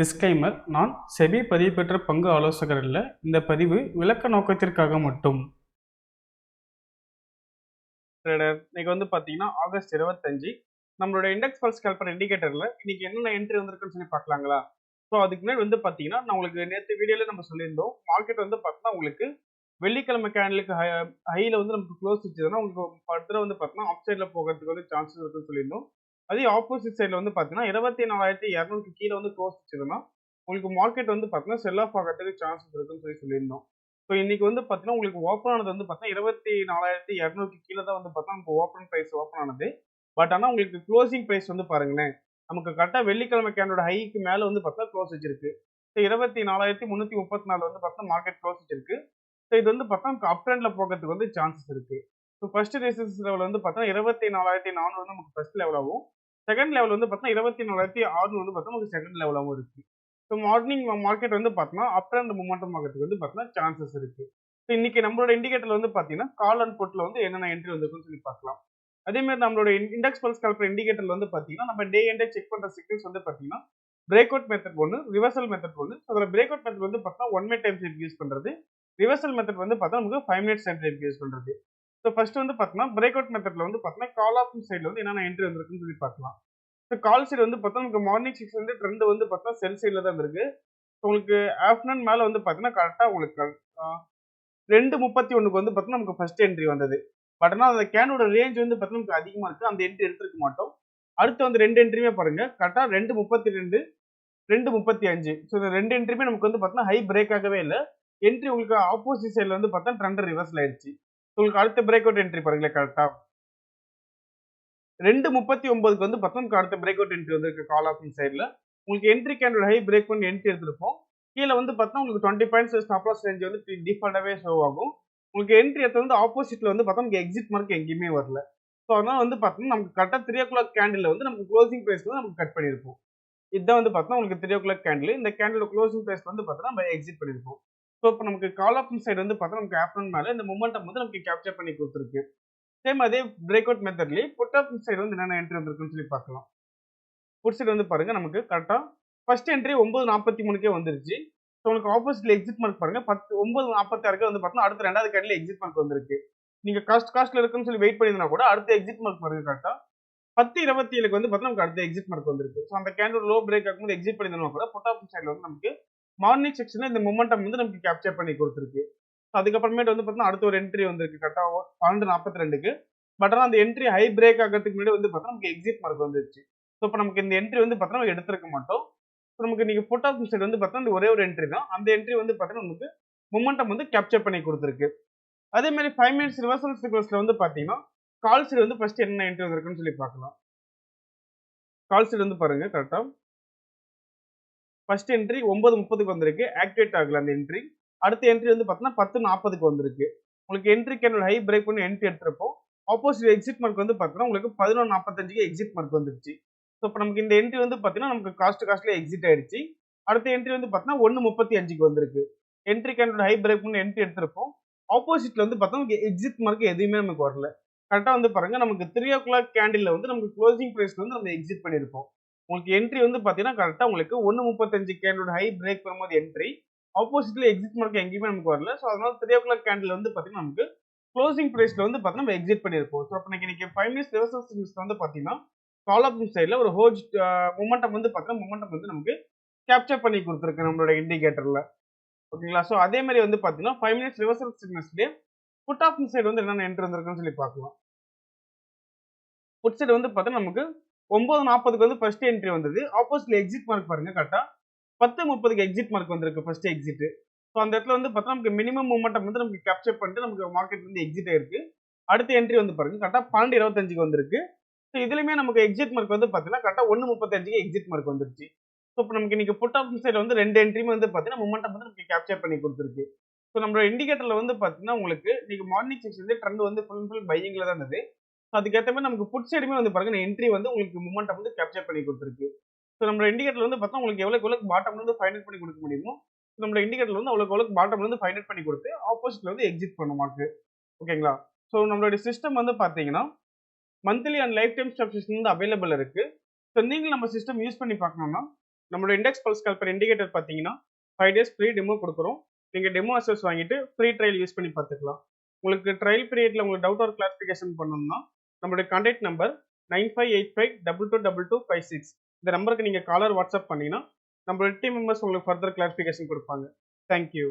Disclaimer: நான் SEBI பதிவு பெற்ற பங்கு ஆலோசகர் அல்ல. இந்த பதிவு விளக்க நோக்கத்திற்காக மட்டும். ட்ரேடர், இன்னைக்கு பார்த்தீங்கன்னா ஆகஸ்ட் 25. நம்மளோட இண்டெக்ஸ் பல்ஸ் கால்குலேட்டர் இண்டிகேட்டர்ல இன்னைக்கு என்னென்ன என்ட்ரி வந்திருக்குன்னு சொல்லி பார்க்கலாங்களா? ஸோ அதுக்கு முன்னாடி பார்த்தீங்கன்னா நான் உங்களுக்கு நேற்று வீடியோல நம்ம சொல்லியிருந்தோம். மார்க்கெட் பார்த்தீங்கன்னா உங்களுக்கு வெள்ளிக்கிழமை கேண்டலுக்கு ஹைல நமக்கு க்ளோஸ் வச்சதுன்னா உங்களுக்கு ஃபர்தரா பார்த்தீங்கன்னா அப் சைட்ல போகிறதுக்கு சான்சஸ் இருக்குன்னு சொல்லியிருந்தோம். அதே ஆப்போசிட் சைடில் பார்த்தீங்கன்னா 24,200 கீழே க்ளோஸ் வச்சதுன்னா உங்களுக்கு மார்க்கெட் பார்த்தீங்கன்னா செல் ஆஃப் ஆகிறதுக்கு சான்சஸ் இருக்குன்னு சொல்லியிருந்தோம். ஸோ இன்னைக்கு பார்த்தீங்கன்னா உங்களுக்கு ஓப்பன் ஆனது பார்த்தீங்கன்னா 24,200 கீழே தான் பார்த்தீங்கன்னா நமக்கு ஓப்பன் ப்ரைஸ் ஓப்பன் ஆனது. பட் ஆனால் உங்களுக்கு க்ளோசிங் ப்ரைஸ் பாருங்களேன், நமக்கு கரெக்டாக வெள்ளிக்கிழமை கேண்டோட ஹைக்கு மேலே பார்த்தீங்கன்னா க்ளோஸ் வச்சிருக்கு. ஸோ 24,334 பார்த்தீங்கன்னா மார்க்கெட் க்ளோஸ் வச்சிருக்கு. ஸோ இது பார்த்தீங்கன்னா அப் ட்ரெண்ட்ல போகிறதுக்கு சான்சஸ் இருக்கு. ஸோ ஃபர்ஸ்ட் ரெசிஸ்டன்ஸ் லெவல் பார்த்தீங்கன்னா 24,400 நமக்கு ஃபர்ஸ்ட் லெவலாகவும், செகண்ட் லெவல் பார்த்தீங்கன்னா 24,600 பார்த்தீங்கன்னா உங்களுக்கு செகண்ட் லெவலாகவும் இருக்கு. ஸோ மார்னிங் மார்க்கெட் பார்த்தீங்கன்னா அப் ட்ரெண்ட் மூமெண்டம் ஆகிறதுக்கு பார்த்தீங்கன்னா சான்சஸ் இருக்கு. ஸோ இன்னைக்கு நம்மளோட இண்டிகேட்டர்ல பார்த்தீங்கன்னா கால் அண்ட் புட்ல என்னென்ன என்ட்ரி வந்திருக்குன்னு சொல்லி பார்க்கலாம். அதே மாதிரி நம்மளோட இண்டெக்ஸ் பல்ஸ் கால்குலேட்டர் இண்டிகேட்டர்ல பார்த்தீங்கன்னா நம்ம டே எண்டே செக் பண்ற சிக்னல்ஸ் பார்த்தீங்கன்னா பிரேக் அவுட் மெத்தட் ஒன்று, ரிவர்சல் மெத்தட் ஒன்று. அதில் பிரேக் அவுட் மெத்தட் பார்த்தீங்கன்னா 1 மினிட் டைம் ஃப்ரேம் யூஸ் பண்றது, ரிவர்சல் மெத்தட் பார்த்தா நமக்கு 5 மினிட்ஸ் டைம் ஃப்ரேம் யூஸ் பண்றது. ஸோ ஃபர்ஸ்ட் பார்த்தீங்கன்னா பிரேக் அவுட் மெத்தட்ல பார்த்தீங்கன்னா கால் ஆப்ஷன் சைடில் என்னென்ன என்ட்ரி வந்திருக்குன்னு சொல்லி பார்க்கலாம். ஸோ கால் சைடு பார்த்தா நமக்கு மார்னிங் 6 ட்ரெண்ட் பார்த்தீங்கன்னா செல் சைடில் தான் இருக்கு. உங்களுக்கு ஆஃப்டர்நூன் மேலே பார்த்தீங்கன்னா கரெக்டாக உங்களுக்கு 2:31 பார்த்தீங்கன்னா நமக்கு ஃபர்ஸ்ட் என்ட்ரி வந்தது. பட் ஆனால் அந்த கேனோட ரேஞ்ச் பார்த்தீங்கன்னா நமக்கு அதிகமாக இருக்கு. அந்த என்ட்ரி எடுத்துருக்க மாட்டோம். அடுத்து ரெண்டு என்ட்ரியுமே பாருங்க கரெக்டாக 2:32, 2:35. ஸோ இந்த ரெண்டு என்ட்ரியுமே நமக்கு பார்த்தீங்கன்னா ஹை பிரேக் ஆகவே இல்லை. என்ட்ரி உங்களுக்கு ஆப்போசிட் சைடில் பார்த்தா ட்ரெண்ட் ரிவர்சல் ஆயிடுச்சு. உங்களுக்கு அடுத்த பிரேக் அவுட் என்ட்ரி பாருங்களேன், கரெக்டா 2:39 பார்த்தா அடுத்த பிரேக் அவுட் என்ட்ரி வந்திருக்கு கால் ஆப்ஷன் சைடில். உங்களுக்கு என்ட்ரி கேண்டோட ஹை பிரேக் பண்ணி என்ட்ரி எடுத்திருப்போம். கீழே பார்த்தா உங்களுக்கு 20 பாயிண்ட்ஸ் ஸ்டாப் லாஸ் ரேஞ்ச் டிஃபால்ட்டாவே ஷோ ஆகும். உங்களுக்கு என்ட்ரி எடுத்து ஆப்போசிட்ல பார்த்தா நமக்கு எக்ஸிட் மார்க் எங்கேயுமே வரல. ஸோ அதனால பார்த்தீங்கன்னா நமக்கு கரெக்டாக 3 o'clock கேண்டில் நமக்கு க்ளோசிங் பிரைஸ் நமக்கு கட் பண்ணியிருப்போம். இதுதான் பார்த்தா உங்களுக்கு 3 o'clock கேண்டில். இந்த கேண்டிலோட க்ளோசிங் பிரைஸ் பார்த்தா நம்ம எக்ஸிட் பண்ணியிருப்போம். ஸோ இப்போ நமக்கு கால் ஆப்ஷன் சைடு பார்த்தா நமக்கு ஆஃப்டர்நூன் மேலே இந்த மூமெண்டம் நமக்கு கேப்சர் பண்ணி கொடுத்துருக்கு. சேம் அதே பிரேக் அவுட் மெத்தட்லயே புட் ஆப்ஷன் சைடு என்னென்ன என்ட்ரி வந்திருக்குன்னு சொல்லி பார்க்கலாம். புட் சைடு பாருங்க நமக்கு கரெக்டா ஃபர்ஸ்ட் என்ட்ரி 9:43 வந்துருச்சு. ஸோ உங்களுக்கு ஆப்போசிட்ல எக்ஸிட் மார்க் பாருங்க 9:46 பார்த்தா அடுத்த ரெண்டாவது கேண்டில் எக்ஸிட் மார்க் வந்திருக்கு. நீங்க காஸ்ட்ல இருக்குன்னு சொல்லி வெயிட் பண்ணிருந்தா கூட அடுத்த எக்ஸிட் மார்க் பாருங்க கரெக்டா 10:27 பார்த்தா நமக்கு அடுத்த எக்ஸிட் மார்க் வந்திருக்கு. ஸோ அந்த கேண்டில் லோ பிரேக் ஆகும்போது எக்ஸிட் பண்ணிருந்தா கூட புட் ஆப்ஷன் சைடுல நமக்கு மார்னிங் செக்ஷன்ல இந்த மொமெண்டம் நமக்கு கேப்சர் பண்ணி கொடுத்துருக்கு. அதுக்கப்புறமேட்டு பார்த்தா அடுத்த ஒரு என்ட்ரி வந்திருக்கு கரெக்டா 12:42. பட் ஆனால் அந்த என்ட்ரி ஹை பிரேக் ஆகிறதுக்கு முன்னாடி பார்த்தா நமக்கு எக்ஸிட் மார்க் வந்துருச்சு. ஸோ இப்போ நமக்கு இந்த என்ட்ரி பார்த்தா நம்ம எடுத்துருக்க மாட்டோம். ஸோ நமக்கு நீங்க புட் ஆப்ஷன் சைடு பார்த்தா இந்த ஒரே ஒரு என்ட்ரி தான். அந்த என்ட்ரி பார்த்தீங்கன்னா நமக்கு மொமெண்டம் கேப்சர் பண்ணி கொடுத்துருக்கு. அதே மாதிரி 5 மினிட்ஸ் ரிவர்சல் சீக்வன்ஸ்ல பார்த்தீங்கன்னா கால் சைடு ஃபர்ஸ்ட் என்ன என்ட்ரி வந்திருக்குன்னு சொல்லி பார்க்கலாம். கால் சைடு பாருங்க கரெக்டா ஃபர்ஸ்ட் என்ட்ரி 9:30 வந்திருக்கு. ஆக்டிவேட் ஆகல அந்த என்ட்ரி. அடுத்த என்ட்ரி பார்த்தீங்கன்னா 10:40 வந்திருக்கு. உங்களுக்கு என்ட்ரி கேனல் ஹை பிரேக் பண்ணி என்ட்ரி எடுத்துறப்போ ஆப்போசிட் எக்ஸிட் மார்க் பார்த்தீங்கன்னா உங்களுக்கு 11:45 எக்ஸிட் மார்க் வந்துருச்சு. ஸோ இப்போ நமக்கு இந்த என்ட்ரி பார்த்தீங்கன்னா நமக்கு காஸ்ட்ல எக்ஸிட் ஆயிடுச்சு. அடுத்த என்ட்ரி பார்த்தீங்கன்னா 1:35 வந்திருக்கு. என்ட்ரி கேனல் ஹை பிரேக் பண்ணி என்ட்ரி எடுத்துறப்போ ஆப்போசிட்ல பார்த்தா எக்ஸிட் மார்க் எதுவுமே நமக்கு வரல. கரெக்டா பாருங்க நமக்கு 3 o'clock கேண்டில் நமக்கு க்ளோசிங் பிரைஸ் நம்ம எக்ஸிட் பண்ணிருப்போம். உங்களுக்கு என்ட்ரி பார்த்தீங்கன்னா கரெக்டா உங்களுக்கு 1:35 கேண்டலோட ஹை பிரேக் பண்ணும்போது என்ட்ரி ஆப்போசிட்ல எக்ஸிட் மார்க் எங்கேயுமே நமக்கு வரல. ஸோ அதனால 3 o'clock கேண்டில் பார்த்தீங்கன்னா நமக்கு க்ளோசிங் பிரைஸ்ல பார்த்தீங்கன்னா நம்ம எக்ஸிட் பண்ணிருப்போம். ஸோ அப்போ இன்னைக்கு 5 மினிட்ஸ் ரிவர்சல் சிக்னல்ஸ் பார்த்தீங்கன்னா கால் ஆப்ஷன் சைடில் ஒரு ஹோஜ் மொமெண்டம் பார்த்தீங்கன்னா மொமெண்டம் நமக்கு கேப்சர் பண்ணி கொடுத்துருக்கு நம்மளோட இண்டிகேட்டர்ல. ஓகேங்களா? ஸோ அதே மாதிரி பார்த்தீங்கன்னா 5 மினிட்ஸ் ரிவர்சல் சிக்னல்ஸ்லேயே புட் ஆப்ஷன் சைடு என்னென்ன என்ட்ரி வந்திருக்குன்னு சொல்லி பார்க்கலாம். புட் சைடு பார்த்தீங்கன்னா நமக்கு 9:40 ஃபர்ஸ்ட் என்ட்ரி வந்தது. ஆப்போசிட்ல எக்ஸிட் மார்க் பாருங்க கரெக்டா 10:30 எக்ஸிட் மார்க் வந்திருக்கு ஃபர்ஸ்ட் எக்ஸிட். ஸோ அந்த இடத்துல பார்த்தா நமக்கு மினிமம் மூமெண்டம் நமக்கு கேப்சர் பண்ணிட்டு நமக்கு மார்க்கெட் எக்ஸிட் ஆயிருக்கு. அடுத்த என்ட்ரி பாருங்க கரெக்டா 12:25 வந்திருக்கு. ஸோ இதுலயுமே நமக்கு எக்ஸிட் மார்க் பார்த்தீங்கன்னா கரெக்டா 1:35 எக்ஸிட் மார்க் வந்துருச்சு. ஸோ இப்போ நமக்கு இன்னைக்கு புட் ஆப்ஷன் சைடு ரெண்டு என்ட்ரியுமே பார்த்தீங்கன்னா மொமெண்டம் நமக்கு கேப்சர் பண்ணி கொடுத்துருக்கு. ஸோ நம்மளோட இண்டிகேட்டர்ல பார்த்தீங்கன்னா உங்களுக்கு இன்னைக்கு மார்னிங் செக்ஷன்ல ட்ரெண்ட் ஃபுல் பையிங்ல தான் இருந்தது. அதுக்கேற்ற மாதிரி நமக்கு புட் சைடுமே பாருங்க என்ட்ரி உங்களுக்கு மொமெண்டம் கேப்சர் பண்ணி கொடுத்துருக்கு. ஸோ நம்ம இண்டிகேட்டர்ல பார்த்தா உங்களுக்கு எவ்வளோக்கு பாட்டம் ஃபைண்ட் அவுட் பண்ணி கொடுக்க முடியுமோ நம்ம இண்டிகேட்டர்ல அவ்வளோக்கு பாட்டம் ஃபைண்ட் அவுட் பண்ணி கொடுத்து ஆப்போசிட்ல எக்ஸிட் பண்ணும் மார்க்கு. ஓகேங்களா? ஸோ நம்மளுடைய சிஸ்டம் பார்த்தீங்கன்னா monthly and life time stop system available இருக்கு. ஸோ நீங்களும் நம்ம சிஸ்டம் யூஸ் பண்ணி பார்க்கணும்னா நம்மளோட இண்டெக்ஸ் பல்ஸ் கால்குலேட்டர் இண்டிகேட்டர் பார்த்தீங்கன்னா 5 டேஸ் ஃப்ரீ டெமோ கொடுக்குறோம். நீங்கள் டெமோ அசஸ் வாங்கிட்டு ஃப்ரீ ட்ரையல் யூஸ் பண்ணி பார்த்துக்கலாம். உங்களுக்கு ட்ரையல் பீரியட்ல உங்களுக்கு டவுட் ஆர் கிளாரிஃபிகேஷன் பண்ணணும்னா நம்மளுடைய கான்டாக்ட் நம்பர் 9585222256 இந்த நம்பருக்கு நீங்கள் காலர் வாட்ஸ்அப் பண்ணீங்கன்னா நம்மளோட டீம் மெம்பர்ஸ் உங்களுக்கு ஃபர்தர் கிளாரிஃபிகேஷன் கொடுப்பாங்க. தேங்க்யூ.